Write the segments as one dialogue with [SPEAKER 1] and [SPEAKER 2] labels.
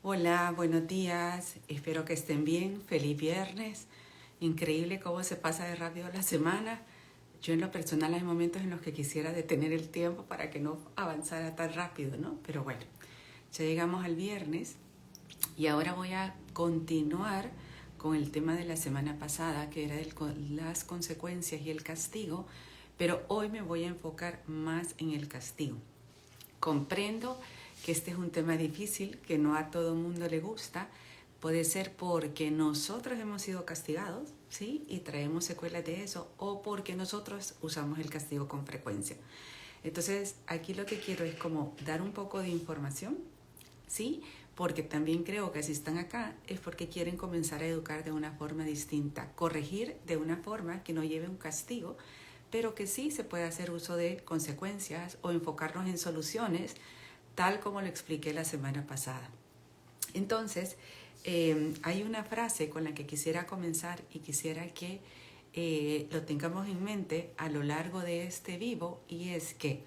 [SPEAKER 1] Hola, buenos días. Espero que estén bien. Feliz viernes. Increíble cómo se pasa de rápido la semana. Yo en lo personal hay momentos en los que quisiera detener el tiempo para que no avanzara tan rápido, ¿no? Pero bueno, ya llegamos al viernes y ahora voy a continuar con el tema de la semana pasada, que era las consecuencias y el castigo, pero hoy me voy a enfocar más en el castigo. Comprendo que este es un tema difícil, que no a todo mundo le gusta. Puede ser porque nosotros hemos sido castigados, ¿sí? Y traemos secuelas de eso, o porque nosotros usamos el castigo con frecuencia. Entonces, aquí lo que quiero es como dar un poco de información, ¿sí? Porque también creo que si están acá es porque quieren comenzar a educar de una forma distinta, corregir de una forma que no lleve un castigo, pero que sí se puede hacer uso de consecuencias o enfocarnos en soluciones, tal como lo expliqué la semana pasada. Entonces, hay una frase con la que quisiera comenzar y quisiera que lo tengamos en mente a lo largo de este vivo, y es que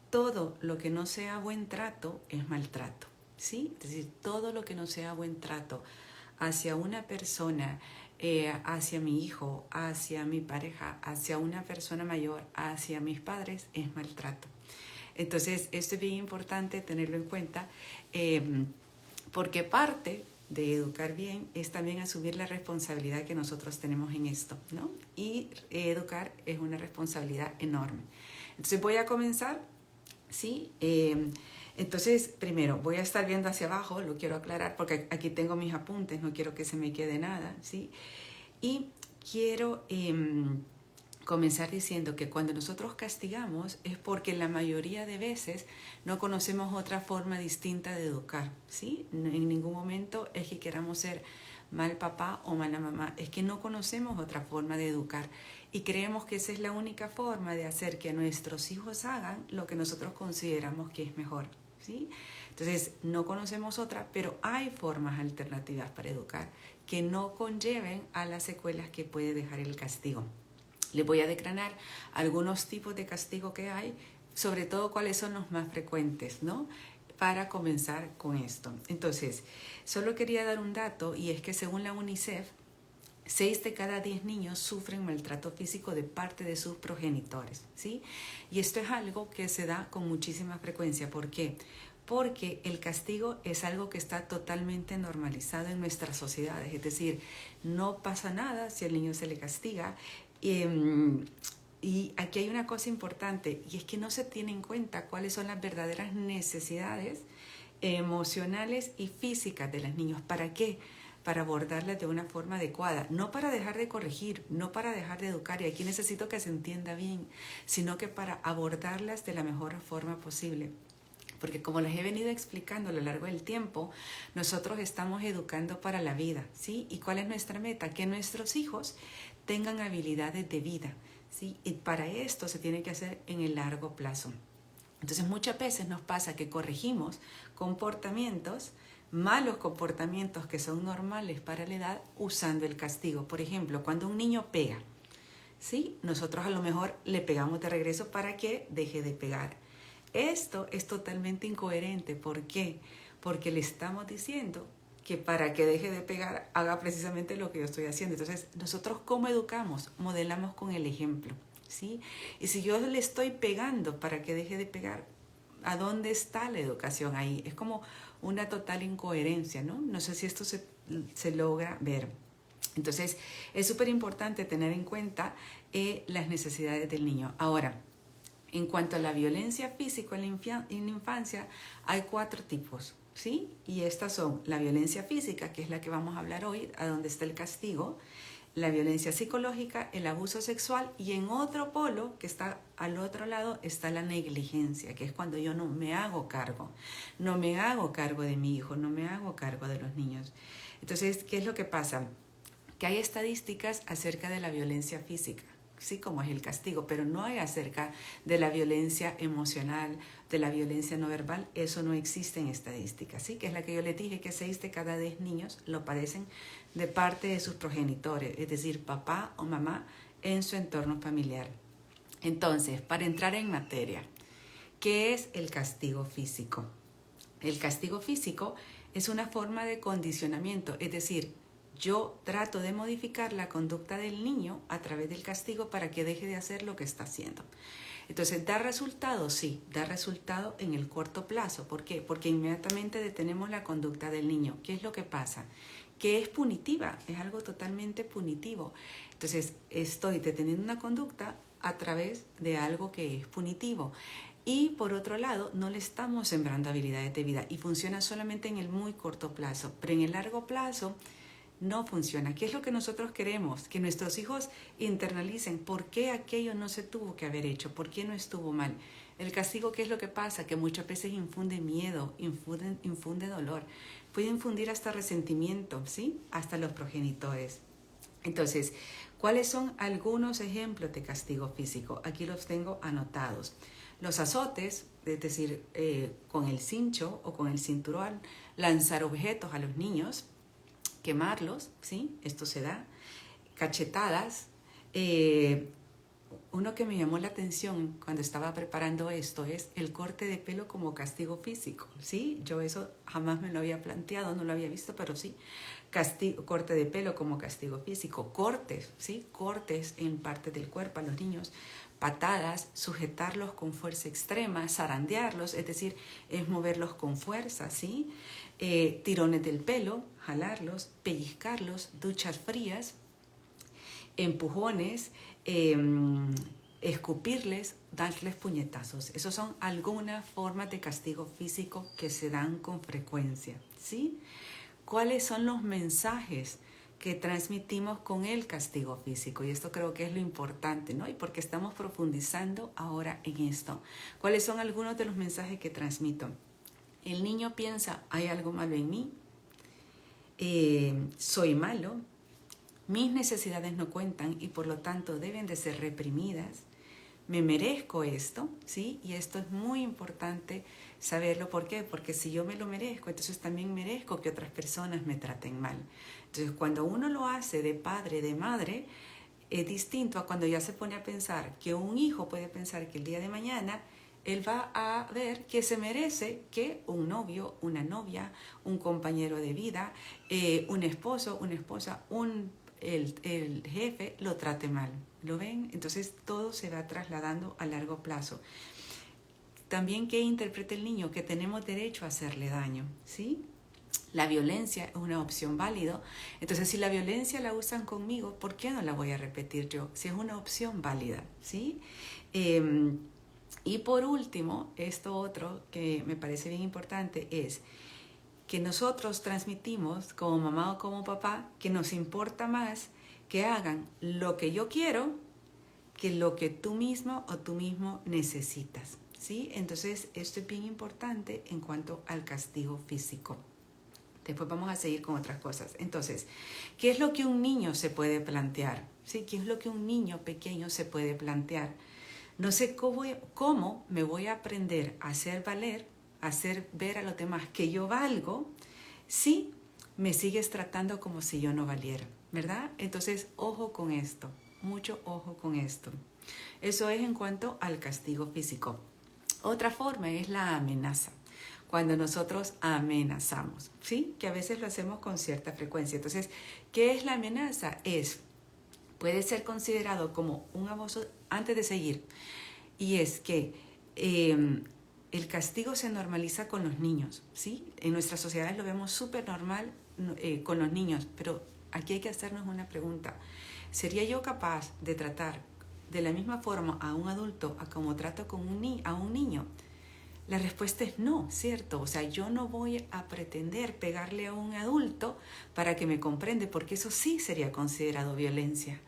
[SPEAKER 1] todo lo que no sea buen trato es maltrato, ¿sí? Es decir, todo lo que no sea buen trato hacia una persona, hacia mi hijo, hacia mi pareja, hacia una persona mayor, hacia mis padres, es maltrato. Entonces, esto es bien importante tenerlo en cuenta, porque parte de educar bien es también asumir la responsabilidad que nosotros tenemos en esto, ¿no? Y educar es una responsabilidad enorme. Entonces voy a comenzar, ¿sí? Entonces, primero, voy a estar viendo hacia abajo, lo quiero aclarar porque aquí tengo mis apuntes, no quiero que se me quede nada, ¿sí? Y quiero comenzar diciendo que cuando nosotros castigamos es porque la mayoría de veces no conocemos otra forma distinta de educar, ¿sí? En ningún momento es que queramos ser mal papá o mala mamá, es que no conocemos otra forma de educar y creemos que esa es la única forma de hacer que nuestros hijos hagan lo que nosotros consideramos que es mejor, ¿sí? Entonces, no conocemos otra, pero hay formas alternativas para educar que no conlleven a las secuelas que puede dejar el castigo. Les voy a declarar algunos tipos de castigo que hay, sobre todo cuáles son los más frecuentes, ¿no? Para comenzar con esto. Entonces, solo quería dar un dato, y es que según la UNICEF, 6 de cada 10 niños sufren maltrato físico de parte de sus progenitores, ¿sí? Y esto es algo que se da con muchísima frecuencia. ¿Por qué? Porque el castigo es algo que está totalmente normalizado en nuestras sociedades. Es decir, no pasa nada si al niño se le castiga. Y aquí hay una cosa importante, y es que no se tiene en cuenta cuáles son las verdaderas necesidades emocionales y físicas de los niños. ¿Para qué? Para abordarlas de una forma adecuada, no para dejar de corregir, no para dejar de educar, y aquí necesito que se entienda bien, sino que para abordarlas de la mejor forma posible. Porque como les he venido explicando a lo largo del tiempo, nosotros estamos educando para la vida, ¿sí? ¿Y cuál es nuestra meta? Que nuestros hijos tengan habilidades de vida, ¿sí? Y para esto se tiene que hacer en el largo plazo. Entonces muchas veces nos pasa que corregimos comportamientos, malos comportamientos que son normales para la edad, usando el castigo. Por ejemplo, cuando un niño pega, ¿sí? Nosotros a lo mejor le pegamos de regreso para que deje de pegar. Esto es totalmente incoherente. ¿Por qué? Porque le estamos diciendo que para que deje de pegar haga precisamente lo que yo estoy haciendo. Entonces, nosotros ¿cómo educamos? Modelamos con el ejemplo, ¿sí? Y si yo le estoy pegando para que deje de pegar, ¿a dónde está la educación ahí? Es como una total incoherencia, ¿no? No sé si esto se logra ver. Entonces, es súper importante tener en cuenta las necesidades del niño. Ahora, en cuanto a la violencia física en la infancia, hay 4 tipos, ¿sí? Y estas son la violencia física, que es la que vamos a hablar hoy, a donde está el castigo, la violencia psicológica, el abuso sexual, y en otro polo, que está al otro lado, está la negligencia, que es cuando yo no me hago cargo de mi hijo, no me hago cargo de los niños. Entonces, ¿qué es lo que pasa? Que hay estadísticas acerca de la violencia física, sí, como es el castigo, pero no hay acerca de la violencia emocional, de la violencia no verbal. Eso no existe en estadísticas, ¿sí? Que es la que yo les dije, que 6 de cada 10 niños lo padecen de parte de sus progenitores, es decir, papá o mamá en su entorno familiar. Entonces, para entrar en materia, ¿qué es el castigo físico? El castigo físico Es una forma de condicionamiento, es decir, yo trato de modificar la conducta del niño a través del castigo para que deje de hacer lo que está haciendo. Entonces, ¿da resultado? Sí, da resultado en el corto plazo. ¿Por qué? Porque inmediatamente detenemos la conducta del niño. ¿Qué es lo que pasa? Que es punitiva, es algo totalmente punitivo. Entonces, estoy deteniendo una conducta a través de algo que es punitivo. Y por otro lado, no le estamos sembrando habilidades de vida y funciona solamente en el muy corto plazo, pero en el largo plazo no funciona. ¿Qué es lo que nosotros queremos? Que nuestros hijos internalicen por qué aquello no se tuvo que haber hecho, por qué no estuvo mal. El castigo, ¿qué es lo que pasa? Que muchas veces infunde miedo, infunde dolor, puede infundir hasta resentimiento, ¿sí? Hasta los progenitores. Entonces, ¿cuáles son algunos ejemplos de castigo físico? Aquí los tengo anotados. Los azotes, es decir, con el cincho o con el cinturón, lanzar objetos a los niños, quemarlos, ¿sí? Esto se da. Cachetadas. Uno que me llamó la atención cuando estaba preparando esto es el corte de pelo como castigo físico, ¿sí? Yo eso jamás me lo había planteado, no lo había visto, pero sí. Corte de pelo como castigo físico. Cortes, ¿sí? Cortes en parte del cuerpo a los niños. Patadas, sujetarlos con fuerza extrema, zarandearlos, es decir, es moverlos con fuerza, ¿sí? Tirones del pelo, jalarlos, pellizcarlos, duchas frías, empujones, escupirles, darles puñetazos. Esos son algunas formas de castigo físico que se dan con frecuencia, ¿sí? ¿Cuáles son los mensajes que transmitimos con el castigo físico? Y esto creo que es lo importante, ¿no? Y porque estamos profundizando ahora en esto. ¿Cuáles son algunos de los mensajes que transmito? El niño piensa, hay algo malo en mí, soy malo, mis necesidades no cuentan y por lo tanto deben de ser reprimidas. Me merezco esto, ¿sí? Y esto es muy importante saberlo. ¿Por qué? Porque si yo me lo merezco, entonces también merezco que otras personas me traten mal. Entonces, cuando uno lo hace de padre, de madre, es distinto a cuando ya se pone a pensar que un hijo puede pensar que el día de mañana él va a ver que se merece que un novio, una novia, un compañero de vida, un esposo, una esposa, el jefe lo trate mal. ¿Lo ven? Entonces todo se va trasladando a largo plazo. También que interprete el niño que tenemos derecho a hacerle daño, ¿sí? La violencia es una opción válida. Entonces, si la violencia la usan conmigo, ¿por qué no la voy a repetir yo? Si es una opción válida, ¿sí? Y por último, esto otro que me parece bien importante es que nosotros transmitimos como mamá o como papá que nos importa más que hagan lo que yo quiero que lo que tú mismo o tú mismo necesitas, ¿sí? Entonces, esto es bien importante en cuanto al castigo físico. Después vamos a seguir con otras cosas. Entonces, ¿qué es lo que un niño se puede plantear? ¿Sí? ¿Qué es lo que un niño pequeño se puede plantear? No sé cómo me voy a aprender a hacer valer, a hacer ver a los demás que yo valgo si me sigues tratando como si yo no valiera, ¿verdad? Entonces, ojo con esto, mucho ojo con esto. Eso es en cuanto al castigo físico. Otra forma es la amenaza. Cuando nosotros amenazamos, ¿sí? Que a veces lo hacemos con cierta frecuencia. Entonces, ¿qué es la amenaza? Puede ser considerado como un abuso antes de seguir. Y es que el castigo se normaliza con los niños, ¿sí? En nuestras sociedades lo vemos súper normal con los niños, pero aquí hay que hacernos una pregunta. ¿Sería yo capaz de tratar de la misma forma a un adulto a como trato con a un niño? La respuesta es no, ¿cierto? O sea, yo no voy a pretender pegarle a un adulto para que me comprenda, porque eso sí sería considerado violencia.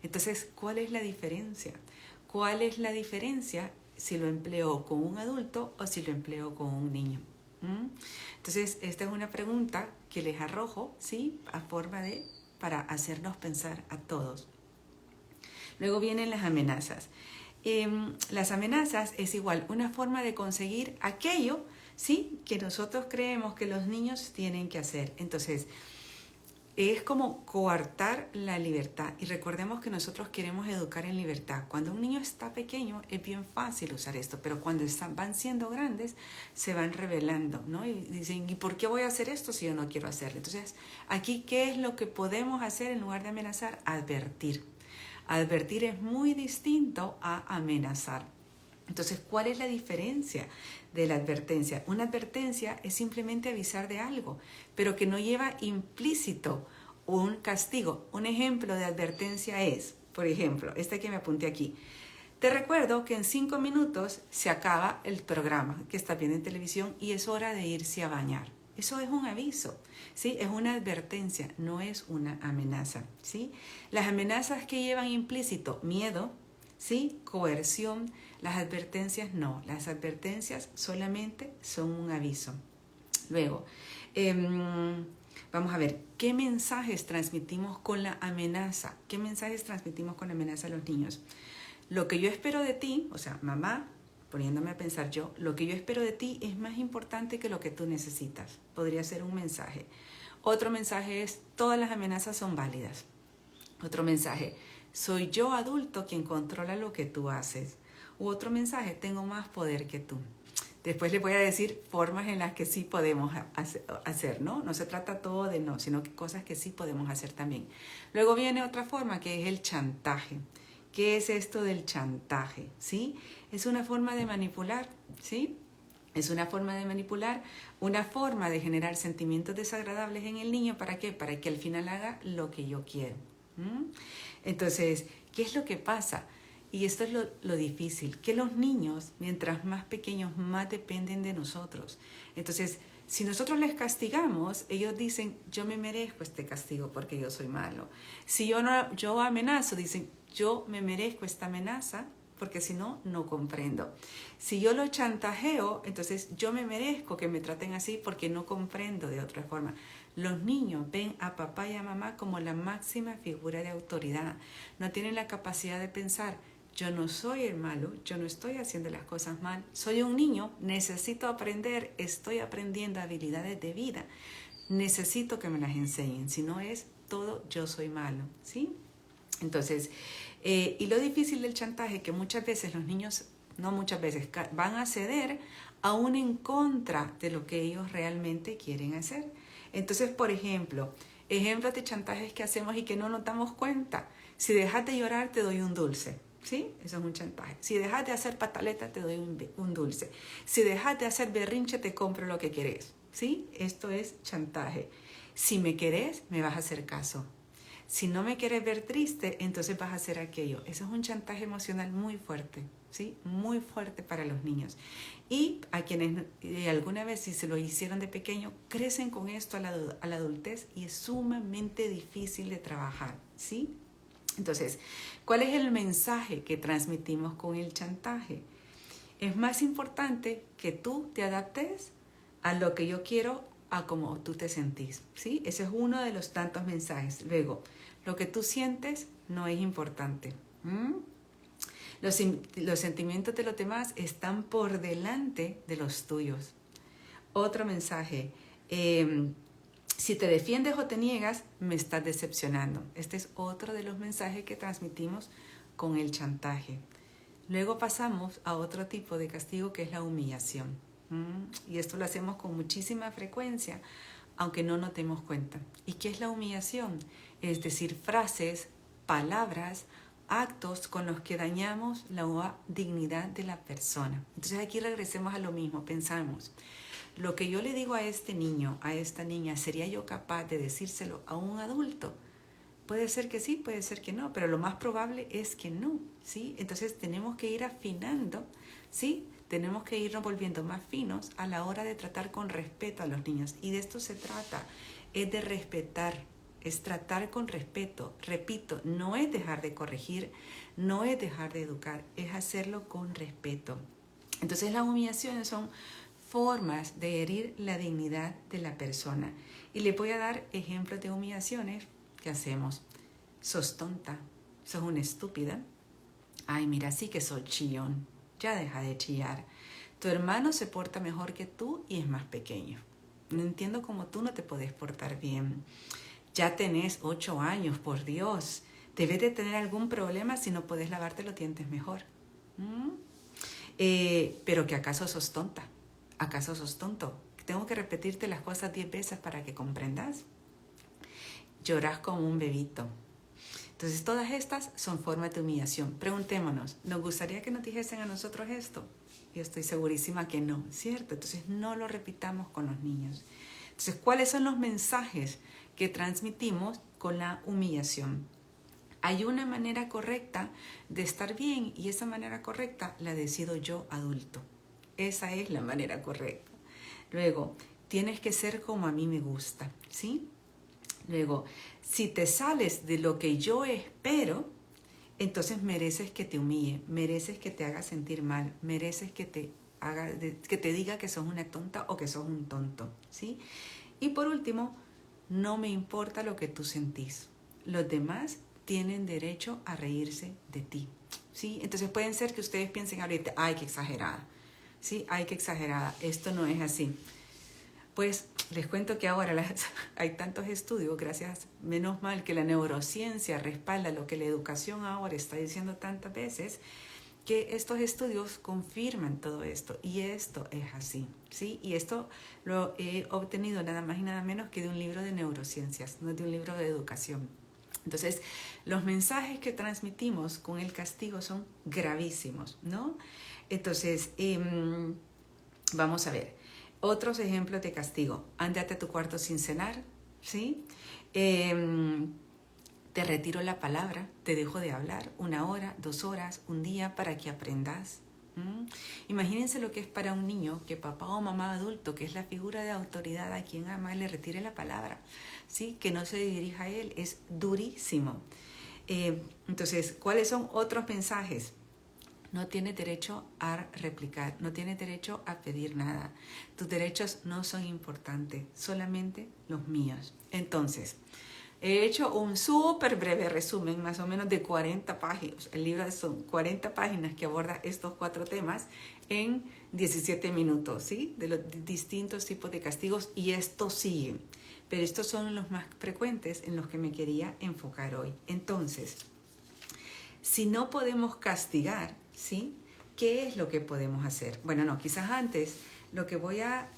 [SPEAKER 1] Entonces, ¿cuál es la diferencia? ¿Cuál es la diferencia si lo empleo con un adulto o si lo empleo con un niño? Entonces, esta es una pregunta que les arrojo, ¿sí? Para hacernos pensar a todos. Luego vienen las amenazas. Las amenazas es igual una forma de conseguir aquello, ¿sí? Que nosotros creemos que los niños tienen que hacer. Entonces, es como coartar la libertad. Y recordemos que nosotros queremos educar en libertad. Cuando un niño está pequeño es bien fácil usar esto, pero cuando van siendo grandes se van revelando, ¿no? Y dicen, ¿y por qué voy a hacer esto si yo no quiero hacerlo? Entonces, aquí, ¿qué es lo que podemos hacer en lugar de amenazar? Advertir. Advertir es muy distinto a amenazar. Entonces, ¿cuál es la diferencia de la advertencia? Una advertencia es simplemente avisar de algo, pero que no lleva implícito un castigo. Un ejemplo de advertencia es, por ejemplo, este que me apunté aquí. Te recuerdo que en 5 minutos se acaba el programa que está viendo en televisión y es hora de irse a bañar. Eso es un aviso, ¿sí? Es una advertencia, no es una amenaza, ¿sí? Las amenazas que llevan implícito miedo, ¿sí? Coerción. Las advertencias no, las advertencias solamente son un aviso. Luego, vamos a ver, ¿qué mensajes transmitimos con la amenaza? ¿Qué mensajes transmitimos con la amenaza a los niños? Lo que yo espero de ti, o sea, mamá, poniéndome a pensar yo, lo que yo espero de ti es más importante que lo que tú necesitas. Podría ser un mensaje. Otro mensaje es, todas las amenazas son válidas. Otro mensaje, soy yo adulto quien controla lo que tú haces. U otro mensaje, tengo más poder que tú. Después les voy a decir formas en las que sí podemos hacer, ¿no? No se trata todo de no, sino que cosas que sí podemos hacer también. Luego viene otra forma que es el chantaje. ¿Qué es esto del chantaje? ¿Sí? Es una forma de manipular, ¿sí? Es una forma de manipular, una forma de generar sentimientos desagradables en el niño. ¿Para qué? Para que al final haga lo que yo quiero. Entonces, ¿qué es lo que pasa? Y esto es lo difícil, que los niños, mientras más pequeños, más dependen de nosotros. Entonces, si nosotros les castigamos, ellos dicen, yo me merezco este castigo porque yo soy malo. Si yo amenazo, dicen, yo me merezco esta amenaza porque si no, no comprendo. Si yo lo chantajeo, entonces yo me merezco que me traten así porque no comprendo de otra forma. Los niños ven a papá y a mamá como la máxima figura de autoridad. No tienen la capacidad de pensar, yo no soy el malo, yo no estoy haciendo las cosas mal, soy un niño, necesito aprender, estoy aprendiendo habilidades de vida, necesito que me las enseñen, si no es todo yo soy malo, ¿sí? Entonces, y lo difícil del chantaje, que muchas veces los niños, no muchas veces, van a ceder aún en contra de lo que ellos realmente quieren hacer. Entonces, por ejemplo, ejemplos de chantajes que hacemos y que no nos damos cuenta. Si dejas de llorar, te doy un dulce. ¿Sí? Eso es un chantaje. Si dejas de hacer pataleta, te doy un dulce. Si dejas de hacer berrinche, te compro lo que querés. ¿Sí? Esto es chantaje. Si me querés, me vas a hacer caso. Si no me quieres ver triste, entonces vas a hacer aquello. Eso es un chantaje emocional muy fuerte, ¿sí? Muy fuerte para los niños. Y a quienes alguna vez, si se lo hicieron de pequeño, crecen con esto a la adultez y es sumamente difícil de trabajar, ¿sí? Entonces, ¿cuál es el mensaje que transmitimos con el chantaje? Es más importante que tú te adaptes a lo que yo quiero, a cómo tú te sentís, ¿sí? Ese es uno de los tantos mensajes. Luego, lo que tú sientes no es importante. Los sentimientos de los demás están por delante de los tuyos. Otro mensaje, si te defiendes o te niegas, me estás decepcionando. Este es otro de los mensajes que transmitimos con el chantaje. Luego pasamos a otro tipo de castigo que es la humillación. Y esto lo hacemos con muchísima frecuencia, aunque no nos demos cuenta. ¿Y qué es la humillación? Es decir, frases, palabras, actos con los que dañamos la dignidad de la persona. Entonces aquí regresemos a lo mismo, pensamos. Lo que yo le digo a este niño, a esta niña, ¿sería yo capaz de decírselo a un adulto? Puede ser que sí, puede ser que no, pero lo más probable es que no, ¿sí? Entonces tenemos que ir afinando, ¿sí? Tenemos que irnos volviendo más finos a la hora de tratar con respeto a los niños. Y de esto se trata, es de respetar, es tratar con respeto. Repito, no es dejar de corregir, no es dejar de educar, es hacerlo con respeto. Entonces las humillaciones son formas de herir la dignidad de la persona. Y le voy a dar ejemplos de humillaciones que hacemos. Sos tonta, sos una estúpida. Ay, mira, sí que soy chillón. Ya deja de chillar. Tu hermano se porta mejor que tú y es más pequeño. No entiendo cómo tú no te podés portar bien. Ya tenés 8 años, por Dios. Debes de tener algún problema si no puedes lavarte los dientes mejor. ¿Mm? Pero que acaso sos tonta, acaso sos tonto. Tengo que repetirte las cosas 10 veces para que comprendas. Llorás como un bebito. Entonces todas estas son formas de humillación. Preguntémonos, ¿nos gustaría que nos dijesen a nosotros esto? Yo estoy segurísima que no, ¿cierto? Entonces no lo repitamos con los niños. Entonces, ¿cuáles son los mensajes que transmitimos con la humillación? Hay una manera correcta de estar bien y esa manera correcta la decido yo adulto. Esa es la manera correcta. Luego, tienes que ser como a mí me gusta, ¿sí? Luego, si te sales de lo que yo espero, entonces mereces que te humille, mereces que te haga sentir mal, mereces que te diga que sos una tonta o que sos un tonto, ¿sí? Y por último, no me importa lo que tú sentís. Los demás tienen derecho a reírse de ti, ¿sí? Entonces pueden ser que ustedes piensen ahorita, ay, qué exagerada, ¿sí? Ay, qué exagerada, esto no es así. Pues les cuento que ahora hay tantos estudios, gracias, menos mal que la neurociencia respalda lo que la educación ahora está diciendo tantas veces, que estos estudios confirman todo esto y esto es así, ¿sí? Y esto lo he obtenido nada más y nada menos que de un libro de neurociencias, no de un libro de educación. Entonces, los mensajes que transmitimos con el castigo son gravísimos, ¿no? Entonces, vamos a ver. Otros ejemplos de castigo. Ándate a tu cuarto sin cenar, ¿sí? Te retiro la palabra, te dejo de hablar 1 hora, 2 horas, un día para que aprendas. Imagínense lo que es para un niño que papá o mamá adulto, que es la figura de autoridad a quien ama, le retire la palabra, ¿sí? Que no se dirija a él, es durísimo. Entonces, ¿cuáles son otros mensajes? No tienes derecho a replicar, no tienes derecho a pedir nada. Tus derechos no son importantes, solamente los míos. Entonces, he hecho un súper breve resumen, más o menos de 40 páginas. El libro son 40 páginas que aborda estos 4 temas en 17 minutos, ¿sí? De los distintos tipos de castigos y esto sigue. Pero estos son los más frecuentes en los que me quería enfocar hoy. Entonces, si no podemos castigar, ¿sí? ¿Qué es lo que podemos hacer? Bueno, no, quizás antes lo que voy a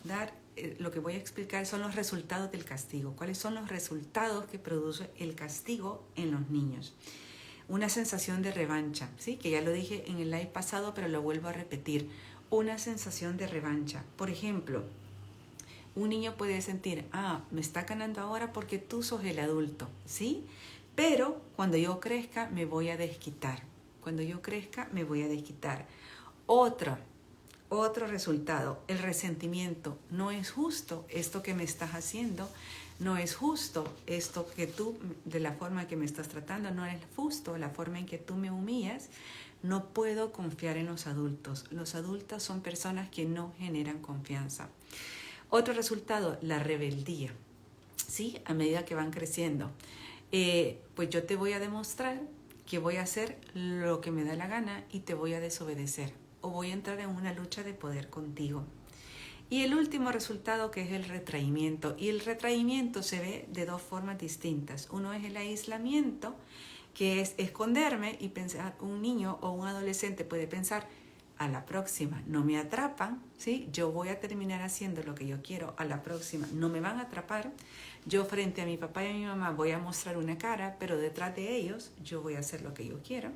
[SPEAKER 1] explicar son los resultados del castigo. ¿Cuáles son los resultados que produce el castigo en los niños? Una sensación de revancha, ¿sí? Que ya lo dije en el live pasado, pero lo vuelvo a repetir. Una sensación de revancha. Por ejemplo, un niño puede sentir, me está ganando ahora porque tú sos el adulto, ¿sí? Pero cuando yo crezca me voy a desquitar. Cuando yo crezca me voy a desquitar. Otro resultado, el resentimiento. No es justo esto que me estás haciendo. No es justo esto que tú, de la forma que me estás tratando. No es justo la forma en que tú me humillas. No puedo confiar en los adultos. Los adultos son personas que no generan confianza. Otro resultado, la rebeldía. ¿Sí? A medida que van creciendo. Pues yo te voy a demostrar que voy a hacer lo que me da la gana y te voy a desobedecer o voy a entrar en una lucha de poder contigo. Y el último resultado, que es el retraimiento, y el retraimiento se ve de 2 formas distintas. Uno es el aislamiento, que es esconderme y pensar, un niño o un adolescente puede pensar, a la próxima no me atrapan, ¿sí? Yo voy a terminar haciendo lo que yo quiero, a la próxima no me van a atrapar, yo frente a mi papá y a mi mamá voy a mostrar una cara, pero detrás de ellos yo voy a hacer lo que yo quiero.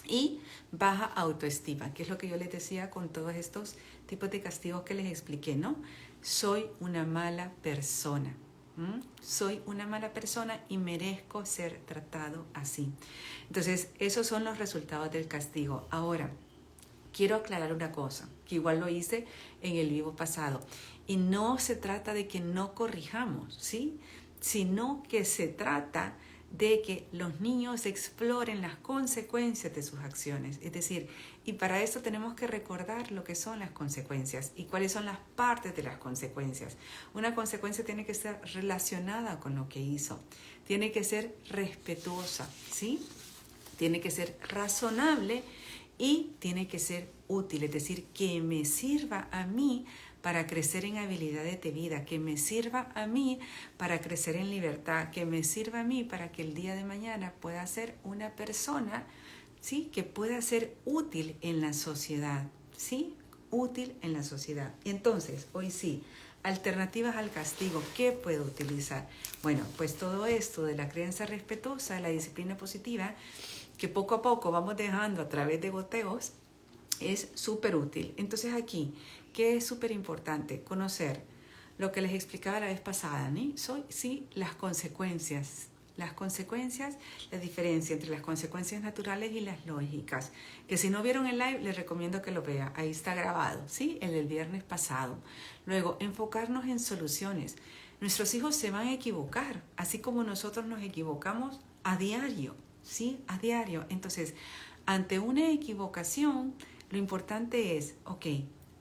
[SPEAKER 1] Y baja autoestima, que es lo que yo les decía con todos estos tipos de castigos que les expliqué, ¿no? Soy una mala persona. Soy una mala persona y merezco ser tratado así. Entonces, esos son los resultados del castigo. Ahora, quiero aclarar una cosa, que igual lo hice en el vivo pasado. Y no se trata de que no corrijamos, ¿sí? Sino que se trata de que los niños exploren las consecuencias de sus acciones. Es decir, y para eso tenemos que recordar lo que son las consecuencias y cuáles son las partes de las consecuencias. Una consecuencia tiene que estar relacionada con lo que hizo. Tiene que ser respetuosa, ¿sí? Tiene que ser razonable y tiene que ser útil, es decir, que me sirva a mí para crecer en habilidades de vida, que me sirva a mí para crecer en libertad, que me sirva a mí para que el día de mañana pueda ser una persona, ¿sí?, que pueda ser útil en la sociedad, ¿sí? Útil en la sociedad. Entonces, hoy sí, alternativas al castigo, ¿qué puedo utilizar? Bueno, pues todo esto de la crianza respetuosa, de la disciplina positiva, que poco a poco vamos dejando a través de goteos, es súper útil. Entonces aquí, ¿qué es súper importante? Conocer lo que les explicaba la vez pasada, ¿no? Sí, las consecuencias. Las consecuencias, la diferencia entre las consecuencias naturales y las lógicas. Que si no vieron el live, les recomiendo que lo vean. Ahí está grabado, ¿sí? El del viernes pasado. Luego, enfocarnos en soluciones. Nuestros hijos se van a equivocar, así como nosotros nos equivocamos a diario, ¿sí? A diario. Entonces, ante una equivocación, lo importante es, ok,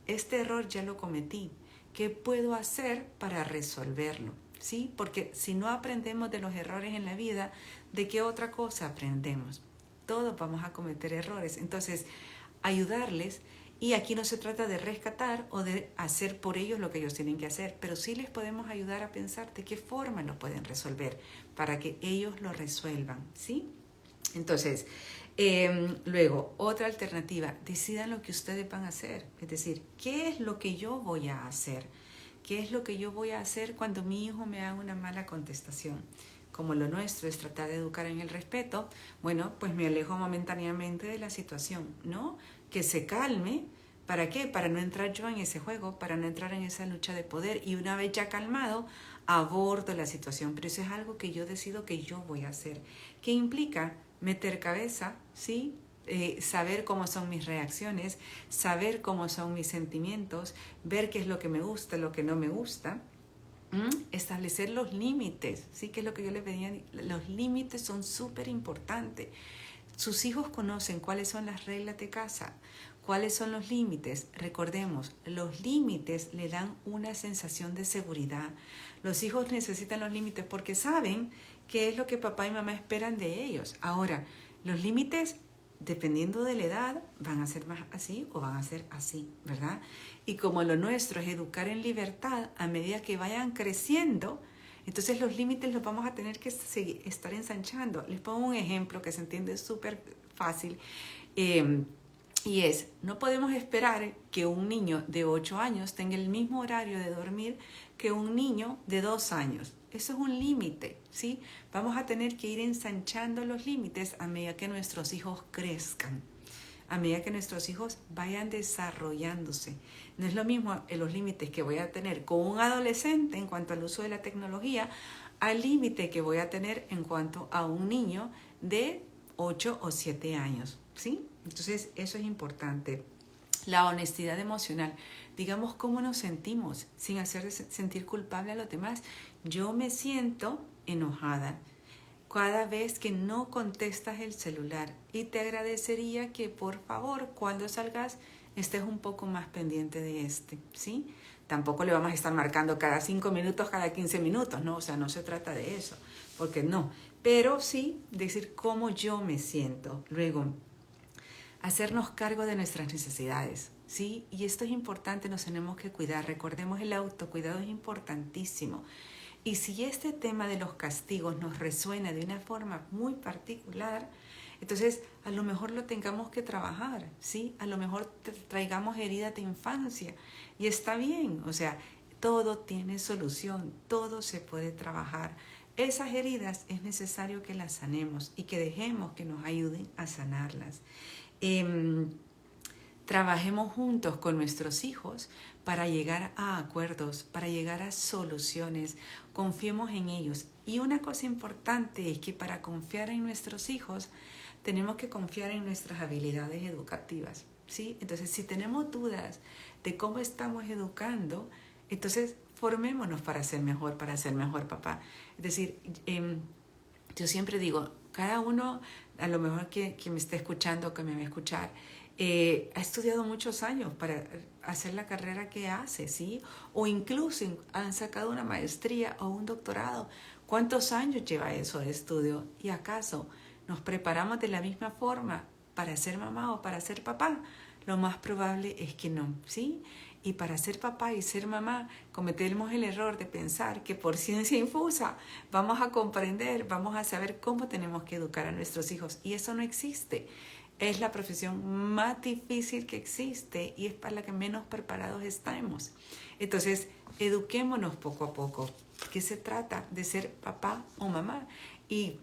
[SPEAKER 1] este error ya lo cometí. ¿Qué puedo hacer para resolverlo? ¿Sí? Porque si no aprendemos de los errores en la vida, ¿de qué otra cosa aprendemos? Todos vamos a cometer errores. Entonces, ayudarles, y aquí no se trata de rescatar o de hacer por ellos lo que ellos tienen que hacer, pero sí les podemos ayudar a pensar de qué forma lo pueden resolver para que ellos lo resuelvan, ¿sí? Entonces, luego, otra alternativa, decidan lo que ustedes van a hacer. Es decir, ¿qué es lo que yo voy a hacer? ¿Qué es lo que yo voy a hacer cuando mi hijo me haga una mala contestación? Como lo nuestro es tratar de educar en el respeto, bueno, pues me alejo momentáneamente de la situación, ¿no? Que se calme. ¿Para qué? Para no entrar yo en ese juego, para no entrar en esa lucha de poder. Y una vez ya calmado, abordo la situación. Pero eso es algo que yo decido que yo voy a hacer. ¿Qué implica? Meter cabeza, ¿sí? Saber cómo son mis reacciones, saber cómo son mis sentimientos, ver qué es lo que me gusta, lo que no me gusta, establecer los límites, ¿sí? Que es lo que yo les pedía. Los límites son súper importantes. Sus hijos conocen cuáles son las reglas de casa, cuáles son los límites. Recordemos, los límites le dan una sensación de seguridad. Los hijos necesitan los límites porque saben qué es lo que papá y mamá esperan de ellos. Ahora, los límites, dependiendo de la edad, van a ser más así o van a ser así, ¿verdad? Y como lo nuestro es educar en libertad, a medida que vayan creciendo, entonces los límites los vamos a tener que estar ensanchando. Les pongo un ejemplo que se entiende súper fácil. Y es, no podemos esperar que un niño de 8 años tenga el mismo horario de dormir que un niño de 2 años. Eso es un límite, ¿sí? Vamos a tener que ir ensanchando los límites a medida que nuestros hijos crezcan, a medida que nuestros hijos vayan desarrollándose. No es lo mismo los límites que voy a tener con un adolescente en cuanto al uso de la tecnología al límite que voy a tener en cuanto a un niño de 8 o 7 años, ¿sí? Entonces, eso es importante. La honestidad emocional. Digamos cómo nos sentimos sin hacer sentir culpable a los demás. Yo me siento enojada cada vez que no contestas el celular y te agradecería que por favor cuando salgas estés un poco más pendiente de ¿sí? Tampoco le vamos a estar marcando cada 5 minutos, cada 15 minutos, ¿no? O sea, no se trata de eso, porque no. Pero sí decir cómo yo me siento. Luego, hacernos cargo de nuestras necesidades, ¿sí? Y esto es importante, nos tenemos que cuidar. Recordemos, el autocuidado es importantísimo. Y si este tema de los castigos nos resuena de una forma muy particular, entonces a lo mejor lo tengamos que trabajar, ¿sí? A lo mejor traigamos heridas de infancia y está bien, o sea, todo tiene solución, todo se puede trabajar. Esas heridas es necesario que las sanemos y que dejemos que nos ayuden a sanarlas. Trabajemos juntos con nuestros hijos para llegar a acuerdos, para llegar a soluciones. Confiemos en ellos. Y una cosa importante es que para confiar en nuestros hijos tenemos que confiar en nuestras habilidades educativas, ¿sí? Entonces, si tenemos dudas de cómo estamos educando, entonces formémonos para ser mejor papá. Es decir, yo siempre digo, cada uno, a lo mejor que me esté escuchando, que me va a escuchar, ha estudiado muchos años para hacer la carrera que hace, ¿sí? O incluso han sacado una maestría o un doctorado. ¿Cuántos años lleva eso de estudio? ¿Y acaso nos preparamos de la misma forma para ser mamá o para ser papá? lo más probable es que no, ¿sí? Y para ser papá y ser mamá, cometemos el error de pensar que por ciencia infusa vamos a comprender, vamos a saber cómo tenemos que educar a nuestros hijos. Y eso no existe. Es la profesión más difícil que existe y es para la que menos preparados estamos. Entonces, eduquémonos poco a poco. ¿Qué se trata? De ser papá o mamá. Y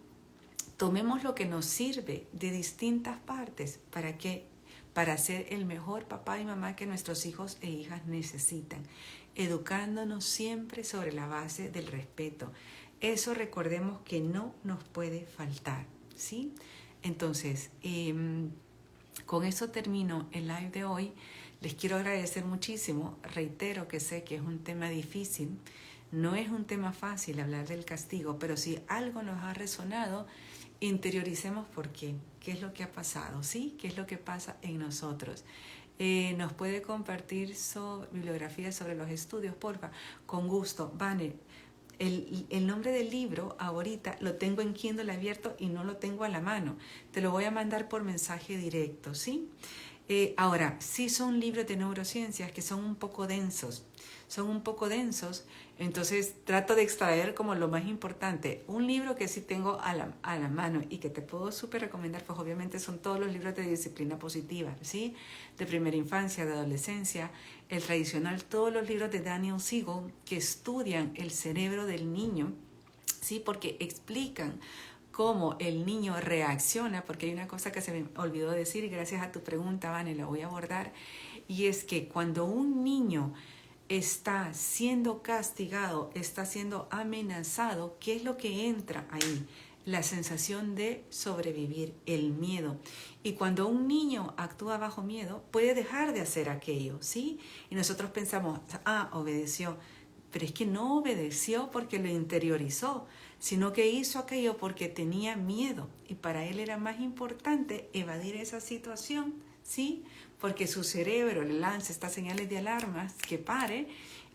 [SPEAKER 1] tomemos lo que nos sirve de distintas partes para ser el mejor papá y mamá que nuestros hijos e hijas necesitan, educándonos siempre sobre la base del respeto. Eso recordemos que no nos puede faltar, ¿sí? Entonces, con eso termino el live de hoy. Les quiero agradecer muchísimo. Reitero que sé que es un tema difícil. No es un tema fácil hablar del castigo, pero si algo nos ha resonado, interioricemos por qué es lo que ha pasado, ¿sí? ¿Qué es lo que pasa en nosotros? Nos puede compartir bibliografía sobre los estudios, porfa, con gusto. Vane, el nombre del libro ahorita lo tengo en Kindle abierto y no lo tengo a la mano. Te lo voy a mandar por mensaje directo, ¿sí? Ahora, sí son libros de neurociencias que son un poco densos. Entonces trato de extraer como lo más importante. Un libro que sí tengo a la mano y que te puedo súper recomendar, pues obviamente son todos los libros de disciplina positiva, ¿sí? De primera infancia, de adolescencia, el tradicional, todos los libros de Daniel Siegel que estudian el cerebro del niño, ¿sí? Porque explican cómo el niño reacciona, porque hay una cosa que se me olvidó decir y gracias a tu pregunta, Vane, la voy a abordar, y es que cuando un niño está siendo castigado, está siendo amenazado, ¿qué es lo que entra ahí? La sensación de sobrevivir, el miedo. Y cuando un niño actúa bajo miedo, puede dejar de hacer aquello, ¿sí? Y nosotros pensamos, obedeció. Pero es que no obedeció porque lo interiorizó, sino que hizo aquello porque tenía miedo. Y para él era más importante evadir esa situación, ¿sí? Porque su cerebro le lanza estas señales de alarmas que pare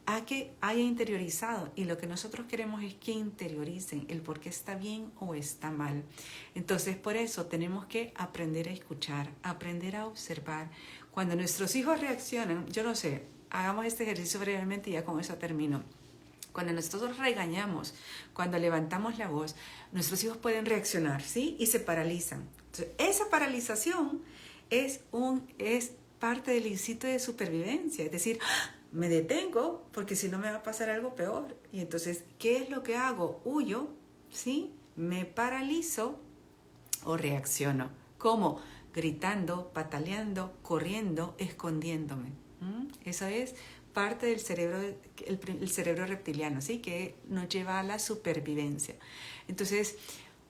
[SPEAKER 1] a que haya interiorizado. Y lo que nosotros queremos es que interioricen el por qué está bien o está mal. Entonces, por eso tenemos que aprender a escuchar, aprender a observar. Cuando nuestros hijos reaccionan, yo no sé, hagamos este ejercicio brevemente y ya con eso termino. Cuando nosotros regañamos, cuando levantamos la voz, nuestros hijos pueden reaccionar, ¿sí? Y se paralizan. Entonces, esa paralización es parte del instinto de supervivencia. Es decir, me detengo porque si no me va a pasar algo peor. Y entonces, ¿qué es lo que hago? Huyo, ¿sí? Me paralizo o reacciono. ¿Cómo? Gritando, pataleando, corriendo, escondiéndome. Eso es parte del cerebro, el cerebro reptiliano, ¿sí? Que nos lleva a la supervivencia. Entonces,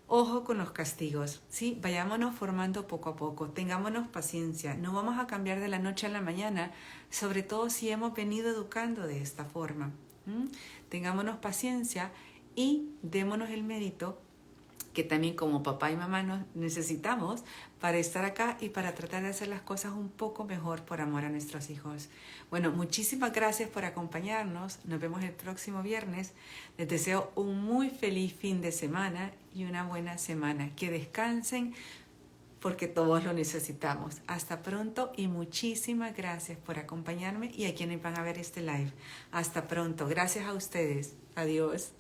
[SPEAKER 1] ojo con los castigos, ¿sí? Vayámonos formando poco a poco, tengámonos paciencia, no vamos a cambiar de la noche a la mañana, sobre todo si hemos venido educando de esta forma. Tengámonos paciencia y démonos el mérito que también como papá y mamá nos necesitamos para estar acá y para tratar de hacer las cosas un poco mejor por amor a nuestros hijos. Bueno, muchísimas gracias por acompañarnos. Nos vemos el próximo viernes. Les deseo un muy feliz fin de semana y una buena semana. Que descansen porque todos lo necesitamos. Hasta pronto y muchísimas gracias por acompañarme y a quienes van a ver este live. Hasta pronto. Gracias a ustedes. Adiós.